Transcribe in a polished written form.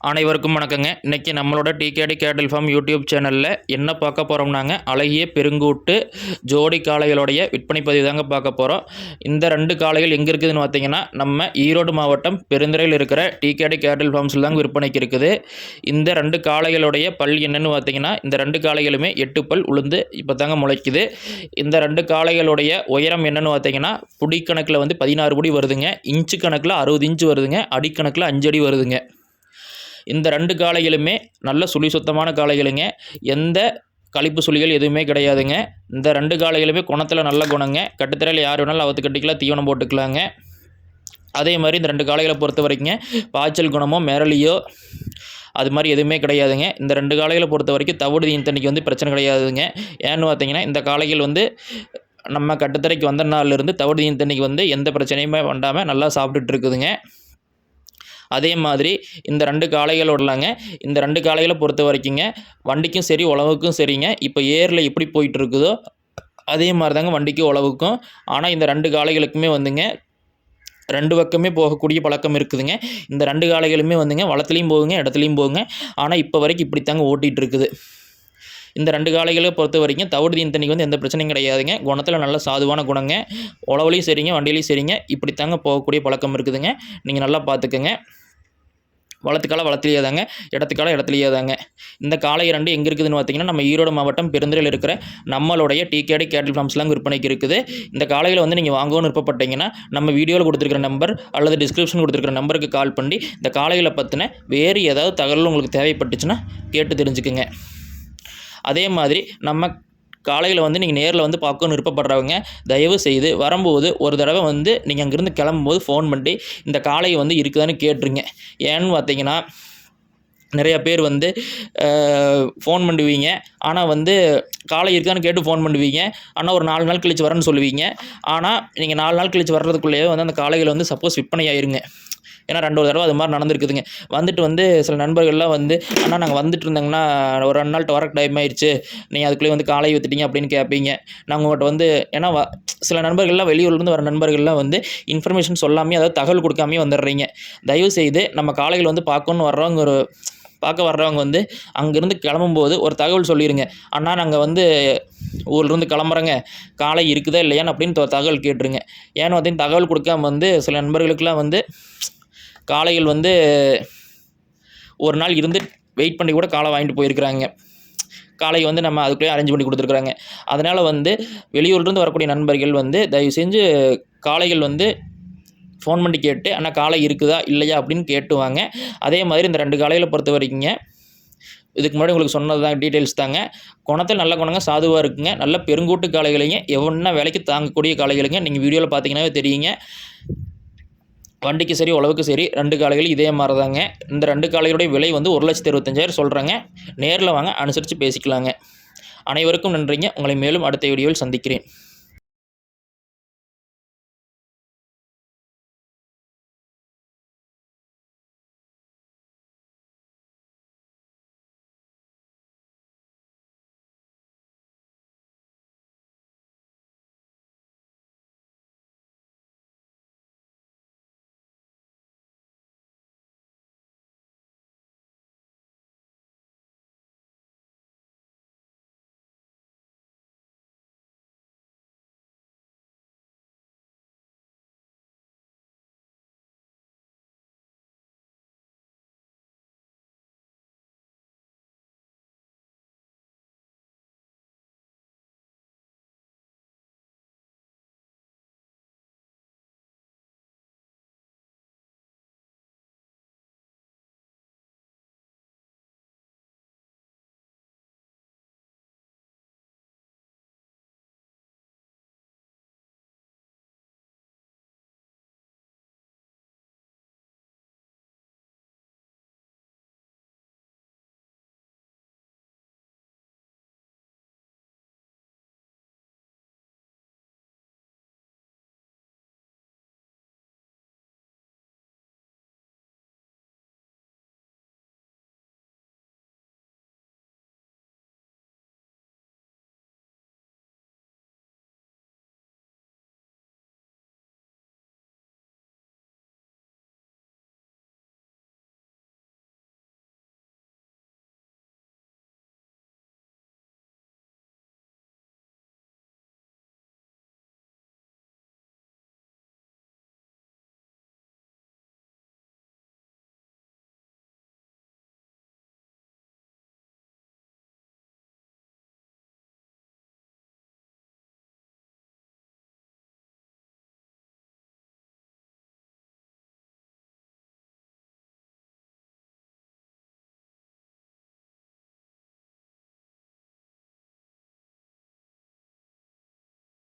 அனைவருக்கும் வணக்கங்க. இன்றைக்கி நம்மளோட டிகேடி கேட்டில் ஃபார்ம் யூடியூப் சேனலில் என்ன பார்க்க போகிறோம்னாங்க, அழகிய பெருங்கூட்டு ஜோடி காளைகளுடைய விற்பனை பதிவு தாங்க பார்க்க போகிறோம். இந்த 2 காளைகள் எங்கே இருக்குதுன்னு பார்த்தீங்கன்னா, நம்ம ஈரோடு மாவட்டம் பெருந்துறையில் இருக்கிற டிகேடி கேட்டில் ஃபார்ம்ஸில் தாங்க விற்பனைக்கு இருக்குது. இந்த 2 காளைகளுடைய பல் என்னென்னு பார்த்தீங்கன்னா, இந்த 2 காளைகளுமே 8 பல் உளுந்து இப்போ தாங்க முளைக்குது. இந்த 2 காளைகளுடைய உயரம் என்னென்னு பார்த்தீங்கன்னா, புடி கணக்கில் 16 புடி வருதுங்க, இன்ச்சு கணக்கில் 60 இன்ச்சு வருதுங்க, அடிக்கணக்கில் 5 அடி வருதுங்க. இந்த 2 காளைகளுமே நல்ல சுழி சுத்தமான காளைகளுங்க. எந்த கழிப்பு சுழிகள் எதுவுமே கிடையாதுங்க. இந்த 2 காளைகளுமே குணத்தில் நல்ல குணங்க. கட்டுத்தரையில் யார் வேணாலும் அவுத்து கட்டிக்கலாம், தீவனம் போட்டுக்கலாங்க. அதே மாதிரி இந்த 2 காளைகளை பொறுத்த வரைக்குங்க பாய்ச்சல் குணமோ மிரளியோ அது மாதிரி எதுவுமே கிடையாதுங்க. இந்த 2 காளைகளை பொறுத்த வரைக்கும் தவிடு தீனித்தண்ணிக்கு பிரச்சனை கிடையாதுங்க. ஏன்னு பார்த்தீங்கன்னா, இந்த காளைகள் நம்ம கட்டுத்தரைக்கு வந்த நாள்லேருந்து தவிடு தீனித்தண்ணிக்கு எந்த பிரச்சனையுமே பண்ணாமல் நல்லா சாப்பிட்டுட்டு இருக்குதுங்க. அதே மாதிரி இந்த 2 காளைகளோடலாங்க, இந்த 2 காளைகளை பொறுத்த வரைக்குங்க வண்டிக்கும் சரி உழவுக்கும் சரிங்க. இப்போ ஏரில் எப்படி போயிட்டு இருக்குதோ அதே மாதிரி தாங்க வண்டிக்கும் உழவுக்கும். ஆனால் இந்த 2 காளைகளுக்குமே 2 பக்கமே போகக்கூடிய பழக்கம் இருக்குதுங்க. இந்த 2 காளைகளுமே வளத்துலேயும் போகுங்க, இடத்துலையும் போகுங்க. ஆனால் இப்போ வரைக்கும் இப்படித்தாங்க ஓட்டிகிட்டு இருக்குது. இந்த 2 காளைகளை பொறுத்த வரைக்கும் தவிடு தீனித்தண்ணிக்கு எந்த பிரச்சனையும் கிடையாதுங்க. குணத்தில் நல்ல சாதுவான குணங்க. உழவுலையும் சரிங்க, வண்டியிலையும் சரிங்க. இப்படித்தாங்க போகக்கூடிய பழக்கம் இருக்குதுங்க. நீங்கள் நல்லா பார்த்துக்கங்க. வளத்துக்கால வளத்துலேயே தாங்க, இடத்துக்கால இடத்துலையே தாங்க. இந்த காளை 2 எங்கே இருக்குதுன்னு பார்த்தீங்கன்னா, நம்ம ஈரோடு மாவட்டம் பெருந்துறையில் இருக்கிற நம்மளுடைய டிகேடி கேட்டில் ஃபார்ம்ஸ்லாம் விற்பனைக்கு இருக்குது. இந்த காளைகளை நீங்கள் வாங்கணும்னு விருப்பப்பட்டீங்கன்னா, நம்ம வீடியோவில் கொடுத்துருக்கிற நம்பர் அல்லது டிஸ்கிரிப்ஷன் கொடுத்துருக்கிற நம்பருக்கு கால் பண்ணி இந்த காளைகளை பற்றின வேறு ஏதாவது தகவல் உங்களுக்கு தேவைப்பட்டுச்சுன்னா கேட்டு தெரிஞ்சுக்குங்க. அதே மாதிரி நம்ம காளைகளை நீங்கள் நேரில் பார்க்கணும்னு விருப்பப்படுறவங்க தயவு செய்து வரும்போது ஒரு தடவை நீங்கள் அங்கேருந்து கிளம்பும்போது ஃபோன் பண்ணி இந்த காளை இருக்குதான்னு கேட்டுருங்க. ஏன்னு பார்த்தீங்கன்னா, நிறைய பேர் ஃபோன் பண்ணுவீங்க. ஆனால் காளை இருக்கான்னு கேட்டு ஃபோன் பண்ணுவீங்க. ஆனால் ஒரு 4 நாள் கழிச்சு வரேன்னு சொல்லுவீங்க. ஆனால் நீங்கள் 4 நாள் கழிச்சு வர்றதுக்குள்ளேயே அந்த காளைகள் சப்போஸ் விற்பனை ஆயிருங்க. ஏன்னா 2 தடவை அது மாதிரி நடந்துருக்குதுங்க. சில நண்பர்கள்லாம் அண்ணா நாங்கள் வந்துட்டு இருந்தேங்கன்னா ஒரு 2 நாள்கிட்ட வர டைம் ஆயிடுச்சு, நீங்கள் அதுக்குள்ளேயே காளை விற்றுட்டீங்க அப்படின்னு கேட்பீங்க. நாங்கள் உங்கள்கிட்ட ஏன்னா சில நண்பர்கள்லாம் வெளியூர்லேருந்து வர நண்பர்கள்லாம் இன்ஃபர்மேஷன் சொல்லாமே, அதாவது தகவல் கொடுக்காமே வந்துடுறீங்க. தயவுசெய்து நம்ம காளைகள் பார்க்கணுன்னு வர்றவங்க பார்க்க வர்றவங்க அங்கேருந்து கிளம்பும்போது ஒரு தகவல் சொல்லிடுங்க. அண்ணா நாங்கள் ஊர்லேருந்து கிளம்புறேங்க, காளை இருக்குதா இல்லையான்னு அப்படின்னு தகவல் கேட்டுருங்க. ஏன்னு பார்த்தீங்கன்னா, தகவல் கொடுக்காம சில நண்பர்களுக்கெல்லாம் காளைகள் ஒரு நாள் இருந்து வெயிட் பண்ணி கூட காளை வாங்கிட்டு போயிருக்கிறாங்க. காளை நம்ம அதுக்குள்ளேயே அரேஞ்ச் பண்ணி கொடுத்துருக்குறாங்க. அதனால் வெளியூர்லேருந்து வரக்கூடிய நண்பர்கள் தயவு செஞ்சு காளைகள் ஃபோன் பண்ணி கேட்டு அண்ணா காளை இருக்குதா இல்லையா அப்படின்னு கேட்டுவாங்க. அதே மாதிரி இந்த 2 காளைகளை பொறுத்த வரைக்குங்க இதுக்கு முன்னாடி உங்களுக்கு சொன்னது தான் டீட்டெயில்ஸ் தாங்க. குணத்தில் நல்ல குணங்க, சாதுவாக இருக்குங்க. நல்ல பெருங்கூட்டு காளைகளைங்க, எவ்வளோ விலைக்கு தாங்கக்கூடிய காளைகளுங்க. நீங்கள் வீடியோவில் பார்த்தீங்கன்னாவே தெரியுங்க. வண்டிக்கு சரி உழவுக்கு சரி 2 காளைகள் இதே மாதிரி தாங்க. இந்த 2 காளைகளுடைய விலை 1,25,000 சொல்கிறேங்க. நேரில் வாங்க, அனுசரித்து பேசிக்கலாங்க. அனைவருக்கும் நன்றிங்க. உங்களை மேலும் அடுத்த வீடியோவில் சந்திக்கிறேன்.